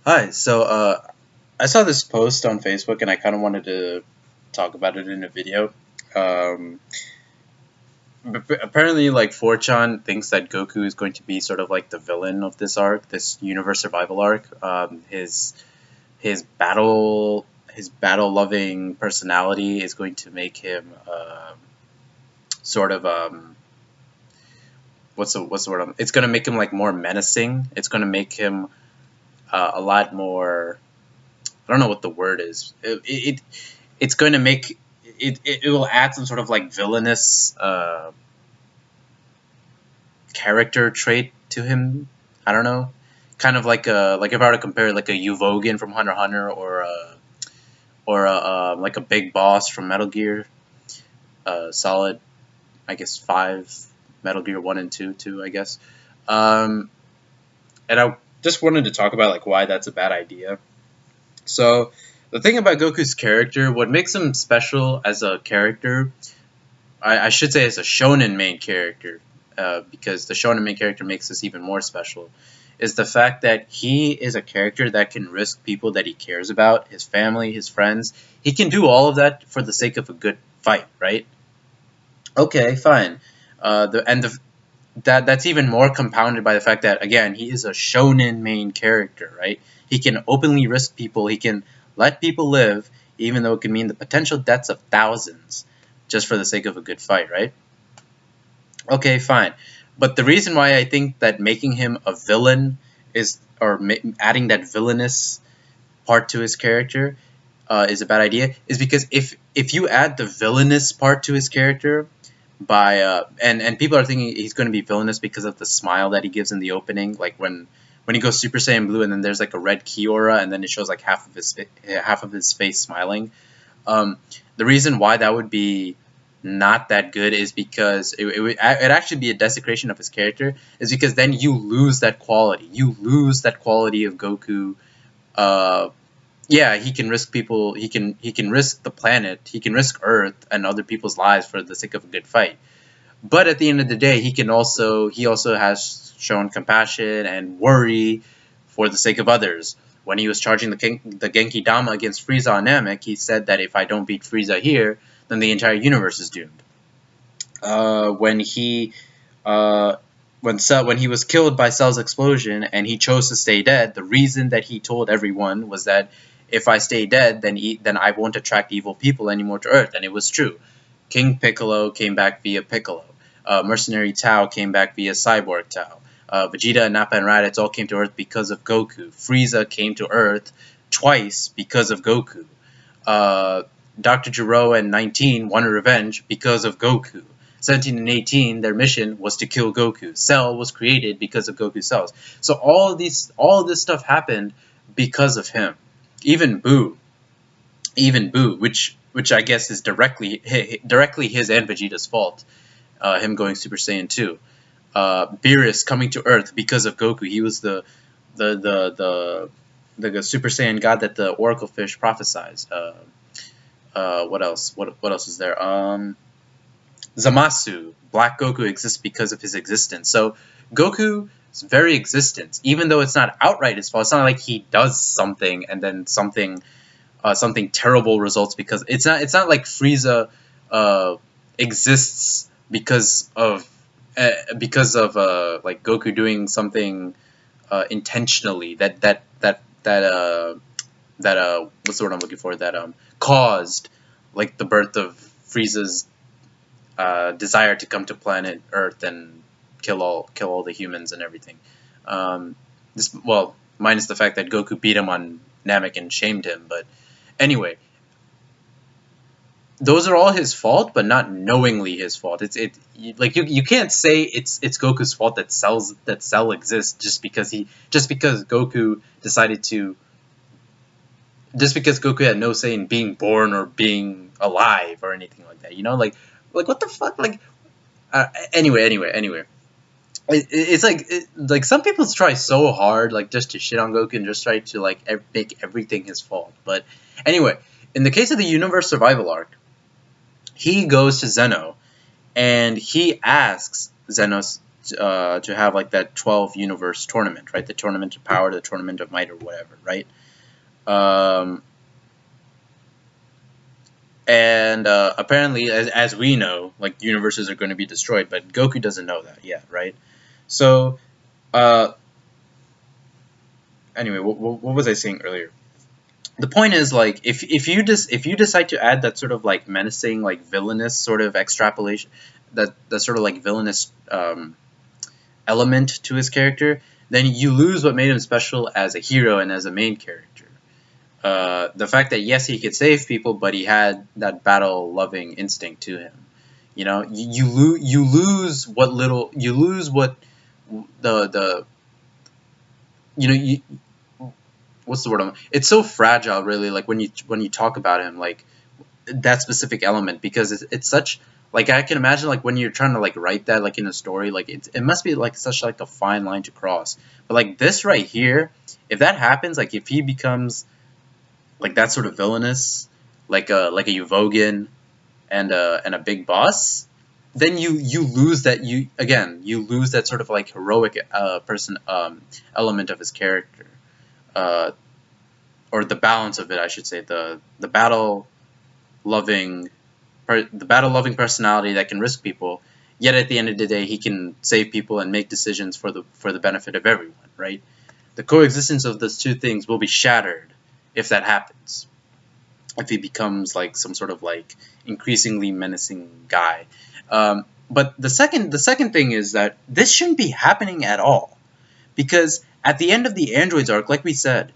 Hi. I saw this post on Facebook and I kind of wanted to talk about it in a video. Um, Apparently, like 4chan thinks that Goku is going to be sort of like the villain of this arc, this universe survival arc. His battle loving personality is going to make him sort of what's the word? It's going to make him like more menacing. It's going to make him a lot more. I don't know what the word is. It's going to make it will add some sort of like villainous character trait to him. I don't know, kind of like if I were to compare like a Uvogan from Hunter x Hunter or like a big boss from Metal Gear Solid, I guess 5, Metal Gear 1 and 2 too, I guess. Um, and I just wanted to talk about like why that's a bad idea. So the thing about Goku's character, what makes him special as a character, I should say as a shonen main character, because the shonen main character makes this even more special, is the fact that he is a character that can risk people that he cares about, his family, his friends. He can do all of that for the sake of a good fight, right? Okay, fine. That's even more compounded by the fact that again he is a shonen main character, right? He can openly risk people. He can let people live, even though it could mean the potential deaths of thousands, just for the sake of a good fight, right? Okay, fine. But the reason why I think that making him a villain is, or adding that villainous part to his character, is a bad idea, is because if you add the villainous part to his character by and people are thinking he's going to be villainous because of the smile that he gives in the opening, like when he goes Super Saiyan Blue and then there's like a red key aura and then it shows like half of his face smiling. The reason why that would be not that good is because it'd actually be a desecration of his character, is because then you lose that quality. You lose that quality of Goku. Uh, yeah, he can risk people. He can risk the planet. He can risk Earth and other people's lives for the sake of a good fight. But at the end of the day, he also has shown compassion and worry for the sake of others. When he was charging the Genki Dama against Frieza on Namek, he said that if I don't beat Frieza here, then the entire universe is doomed. When he when he was killed by Cell's explosion and he chose to stay dead, the reason that he told everyone was that if I stay dead, then I won't attract evil people anymore to Earth, and it was true. King Piccolo came back via Piccolo. Mercenary Tao came back via Cyborg Tao. Vegeta, Nappa, and Raditz all came to Earth because of Goku. Frieza came to Earth twice because of Goku. Uh, Dr. Gero and 19 wanted revenge because of Goku. 17 and 18, their mission was to kill Goku. Cell was created because of Goku cells. So all of this stuff happened because of him. Even Boo, which I guess is directly his and Vegeta's fault. Him going Super Saiyan 2. Beerus coming to Earth because of Goku. He was the the the Super Saiyan god that the Oracle Fish prophesies. What else? What else is there? Zamasu. Black Goku exists because of his existence. So Goku's very existence, even though it's not outright his fault, it's not like he does something and then something terrible results because it's not like Frieza exists like Goku doing something intentionally that what's the word I'm looking for, that caused like the birth of Frieza's desire to come to planet Earth and kill all the humans and everything. This well minus the fact that Goku beat him on Namek and shamed him, but anyway, those are all his fault, but not knowingly his fault. Like you can't say it's Goku's fault that Cell exists just because Goku decided to just because Goku had no say in being born or being alive or anything like that. Like what the fuck? Like anyway. It's like some people try so hard like just to shit on Goku and just try to like make everything his fault. But anyway, in the case of the universe survival arc, he goes to Zeno and he asks Zeno to have like that 12 universe tournament, right? The tournament of power, the tournament of might, or whatever, right? Um, and apparently, as we know, like universes are going to be destroyed, but Goku doesn't know that yet, right? So uh, anyway, what was I saying earlier? The point is, like, if you decide to add that sort of like menacing, like villainous sort of extrapolation, that sort of like villainous element to his character, then you lose what made him special as a hero and as a main character. The fact that yes, he could save people, but he had that battle-loving instinct to him. You know, you lose what little you lose what the you know you what's the word? It's so fragile, really. Like when you talk about him, like that specific element, because it's such like I can imagine like when you're trying to like write that like in a story, like it must be like such like a fine line to cross. But like this right here, if that happens, like if he becomes like that sort of villainous, like a Uvogan and a big boss, then you lose that you lose that sort of like heroic person element of his character, uh, or the balance of it, I should say, the loving the battle loving personality that can risk people, yet at the end of the day he can save people and make decisions for the benefit of everyone, right? The coexistence of those two things will be shattered if that happens. If he becomes like some sort of like increasingly menacing guy. But the second thing is that this shouldn't be happening at all, because at the end of the androids arc, like we said,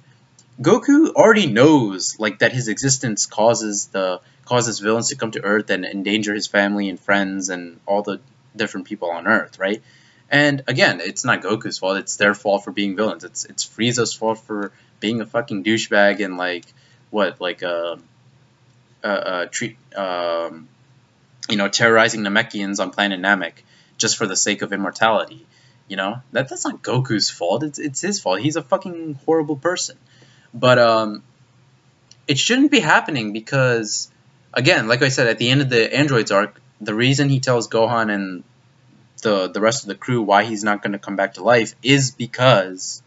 Goku already knows like that his existence causes villains to come to Earth and endanger his family and friends and all the different people on Earth, right? And again, it's not Goku's fault; it's their fault for being villains. It's Frieza's fault for being a fucking douchebag and like what like treat terrorizing Namekians on planet Namek just for the sake of immortality. You know that's not Goku's fault. It's his fault. He's a fucking horrible person. But it shouldn't be happening because, again, like I said, at the end of the androids arc, the reason he tells Gohan and the rest of the crew why he's not going to come back to life is because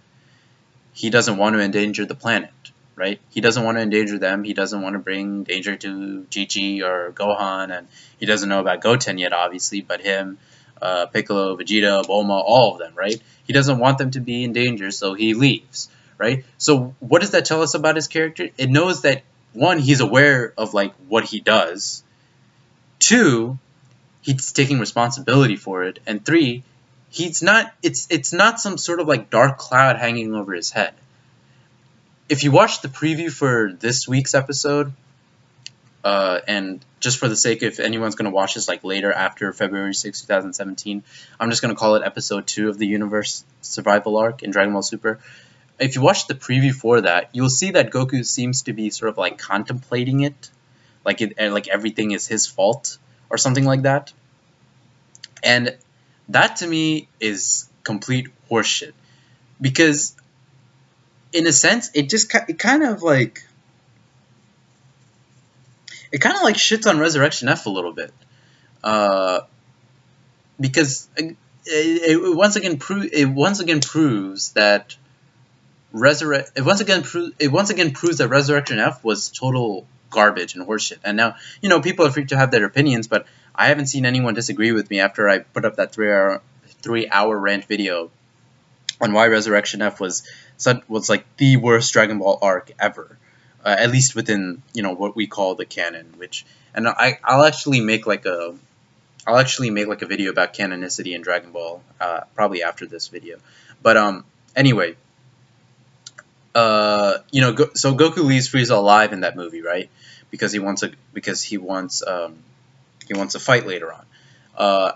he doesn't want to endanger the planet, right? He doesn't want to endanger them. He doesn't want to bring danger to Chi-Chi or Gohan, and he doesn't know about Goten yet, obviously, but him, Piccolo, Vegeta, Bulma, all of them, right? He doesn't want them to be in danger, so he leaves, right? So what does that tell us about his character? It knows that, one, he's aware of, like, what he does. Two, he's taking responsibility for it. And three, he's not, it's not some sort of, like, dark cloud hanging over his head. If you watch the preview for this week's episode, and just for the sake of if anyone's going to watch this like later after February 6, 2017, I'm just going to call it episode 2 of the universe survival arc in Dragon Ball Super. If you watch the preview for that, you'll see that Goku seems to be sort of like contemplating it, like like everything is his fault or something like that. And that to me is complete horseshit, because in a sense it kind of like shits on Resurrection F a little bit, because it once again proves that Resurrection F was total garbage and horseshit. And now, people are free to have their opinions, but I haven't seen anyone disagree with me after I put up that 3-hour rant video on why Resurrection F was like the worst Dragon Ball arc ever. At least within what we call the canon, and I'll actually make like a video about canonicity in Dragon Ball probably after this video. But anyway, so Goku leaves Frieza alive in that movie, right? Because he wants a fight later on.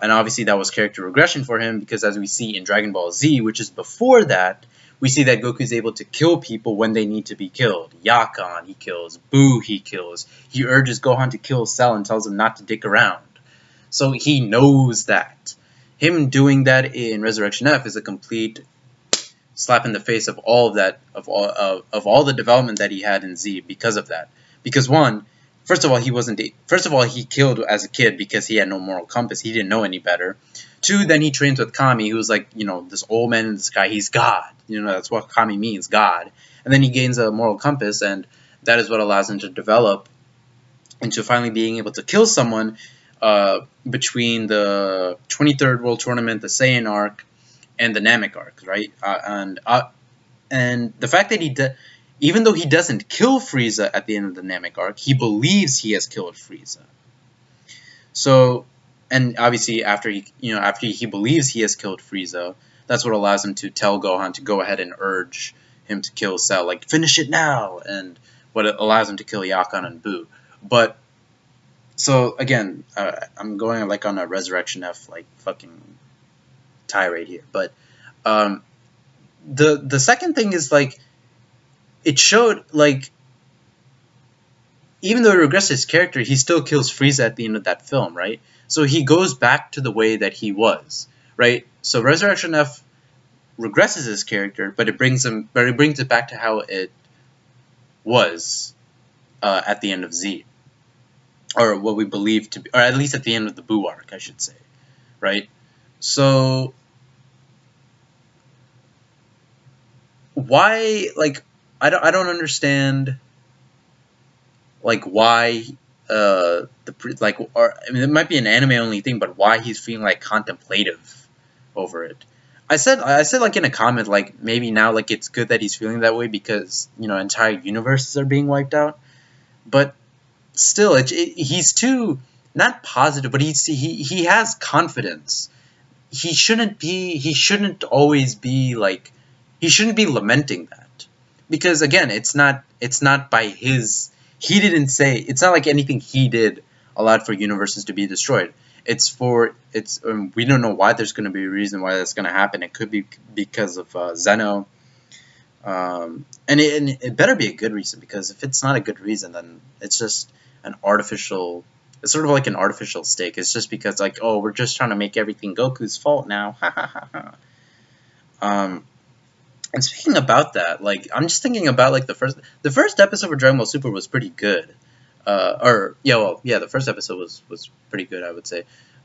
And obviously that was character regression for him, because as we see in Dragon Ball Z, which is before that, we see that Goku is able to kill people when they need to be killed. Yakan, he kills. Boo, he kills. He urges Gohan to kill Cell and tells him not to dick around. So he knows that. Him doing that in Resurrection F is a complete slap in the face of all of that, of all the development that he had in Z because of that. Because one, First of all, he wasn't. First of all, he killed as a kid because he had no moral compass. He didn't know any better. Two, then he trains with Kami, who's like, this old man in the sky. He's God. That's what Kami means, God. And then he gains a moral compass, and that is what allows him to develop into finally being able to kill someone between the 23rd World Tournament, the Saiyan arc, and the Namek arc, right? And the fact that even though he doesn't kill Frieza at the end of the Namek arc, he believes he has killed Frieza. So, and obviously after he believes he has killed Frieza, that's what allows him to tell Gohan to go ahead and urge him to kill Cell, like finish it now, and what allows him to kill Yakan and Buu. But so again, I'm going like on a Resurrection F like fucking tirade here, but the second thing is like it showed like even though he regressed his character, he still kills Frieza at the end of that film, right? So he goes back to the way that he was, right? So Resurrection F regresses his character, but it brings it back to how it was at the end of Z, or what we believe to be, or at least at the end of the Buu arc, I should say, right? So why, like, I don't understand, like, why it might be an anime only thing, but why he's feeling like contemplative over it. I said like in a comment, like maybe now like it's good that he's feeling that way because entire universes are being wiped out, but still he's too not positive, but he has confidence. He shouldn't always be like, he shouldn't be lamenting that, because again it's not by his, he didn't say, it's not like anything he did allowed for universes to be destroyed. We don't know why there's going to be a reason why that's going to happen. It could be because of Zeno, and it better be a good reason, because if it's not a good reason, then it's just an artificial. It's sort of like an artificial stake. It's just because like, oh, we're just trying to make everything Goku's fault now. And speaking about that, like I'm just thinking about like the first episode of Dragon Ball Super was pretty good. The first episode was pretty good, I would say.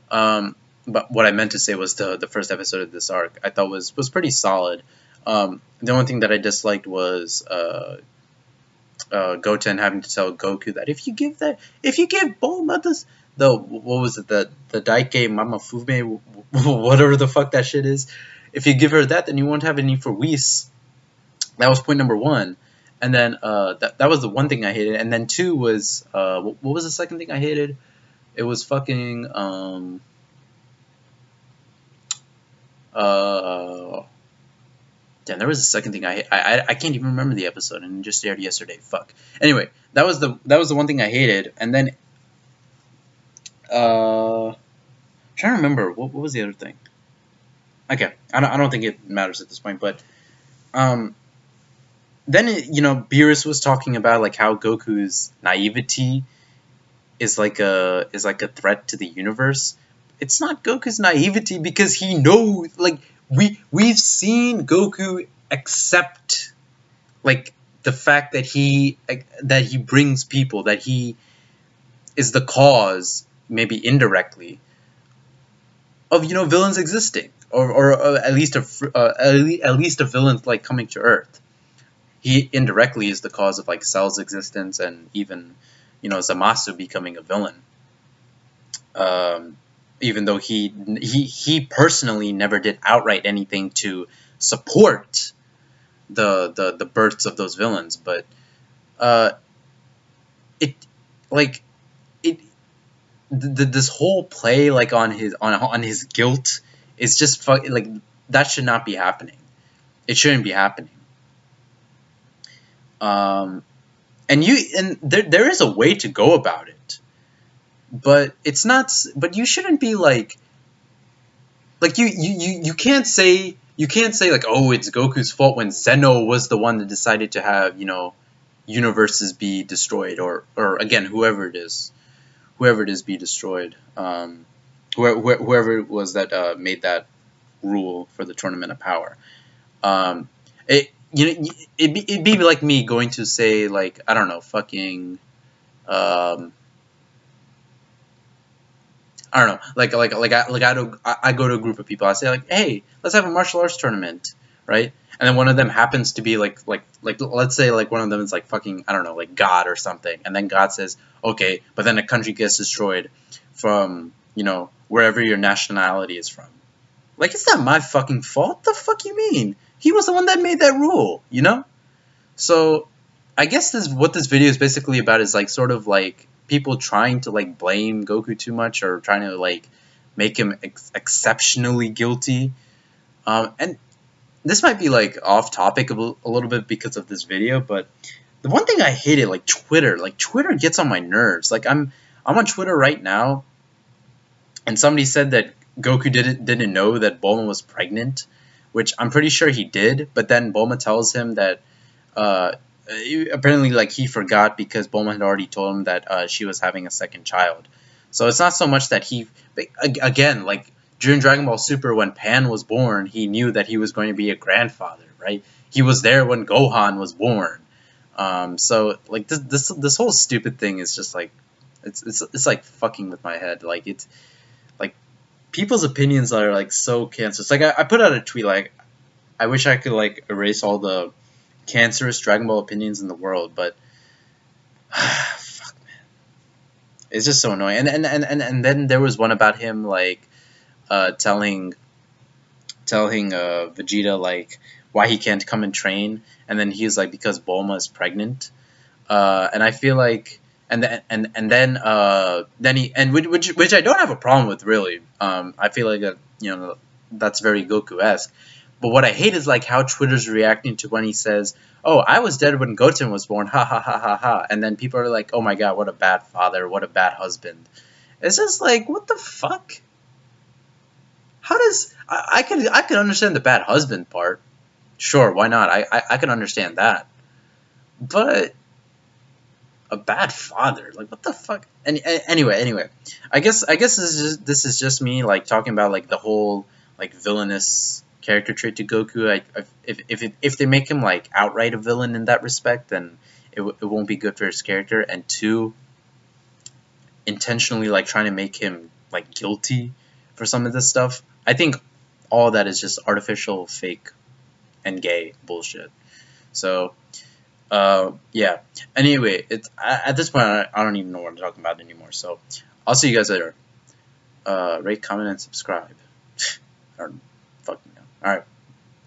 But what I meant to say was the first episode of this arc I thought was pretty solid. The only thing that I disliked was Goten having to tell Goku that if you give Bulma what was it, the Daike Mama Fume, whatever the fuck that shit is, if you give her that, then you won't have any for Whis. That was point number one. And then that was the one thing I hated. And then two was what was the second thing I hated? It was fucking damn, there was a second thing I can't even remember the episode, and it just aired yesterday. Fuck. Anyway, that was the one thing I hated. And then trying to remember what was the other thing. Okay, I don't think it matters at this point, but then Beerus was talking about like how Goku's naivety is like a threat to the universe. It's not Goku's naivety, because he knows, like we've seen Goku accept like the fact that he brings people, that he is the cause, maybe indirectly, of villains existing, or at least a villain like coming to Earth. He indirectly is the cause of like Cell's existence, and even Zamasu becoming a villain. Even though he personally never did outright anything to support the births of those villains, but this whole play like on his guilt is just like, that should not be happening. It shouldn't be happening. And there is a way to go about it, but it's not. But you shouldn't be like you can't say like, oh, it's Goku's fault when Zeno was the one that decided to have universes be destroyed, or again whoever it is be destroyed. Whoever it was that made that rule for the Tournament of Power. It'd be like me going to say like, I don't know, fucking Um, I don't know, I go to a group of people. I say like, hey, let's have a martial arts tournament, right? And then one of them happens to be like let's say like one of them is like fucking I don't know like God or something, and then God says okay, but then a country gets destroyed from wherever your nationality is from. Like it's not my fucking fault. The fuck you mean? He was the one that made that rule, you know? So I guess what this video is basically about is like sort of like people trying to like blame Goku too much or trying to like make him exceptionally guilty. And this might be like off topic a little bit because of this video, but the one thing I hated like Twitter gets on my nerves. Like I'm on Twitter right now, and somebody said that Goku didn't know that Bulma was pregnant, which I'm pretty sure he did. But then Bulma tells him that uh, apparently like he forgot because Bulma had already told him that she was having a second child. So it's not so much that again like during Dragon Ball Super when Pan was born, he knew that he was going to be a grandfather, right? He was there when Gohan was born. So like this whole stupid thing is just like it's like fucking with my head. Like it's like people's opinions are like so cancerous. Like I put out a tweet like I wish I could like erase all the cancerous Dragon Ball opinions in the world, but fuck man, it's just so annoying. And then there was one about him like telling Vegeta like why he can't come and train, and then he's like because Bulma is pregnant. And I feel like then he and which I don't have a problem with really. I feel like that's very Goku-esque. But what I hate is like how Twitter's reacting to when he says, "Oh, I was dead when Goten was born," ha ha ha ha ha, and then people are like, "Oh my god, what a bad father, what a bad husband." It's just like, what the fuck? How does I could understand the bad husband part. Sure, why not? I can understand that, but a bad father. Like what the fuck? Anyway, I guess this is just me like talking about like the whole like villainous character trait to Goku. If they make him like outright a villain in that respect, then it won't be good for his character. And two, intentionally like trying to make him like guilty for some of this stuff. I think all that is just artificial, fake, and gay bullshit. So yeah. Anyway, at this point I don't even know what I'm talking about anymore. So I'll see you guys later. Rate, comment, and subscribe. I don't fucking know. All right,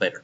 later.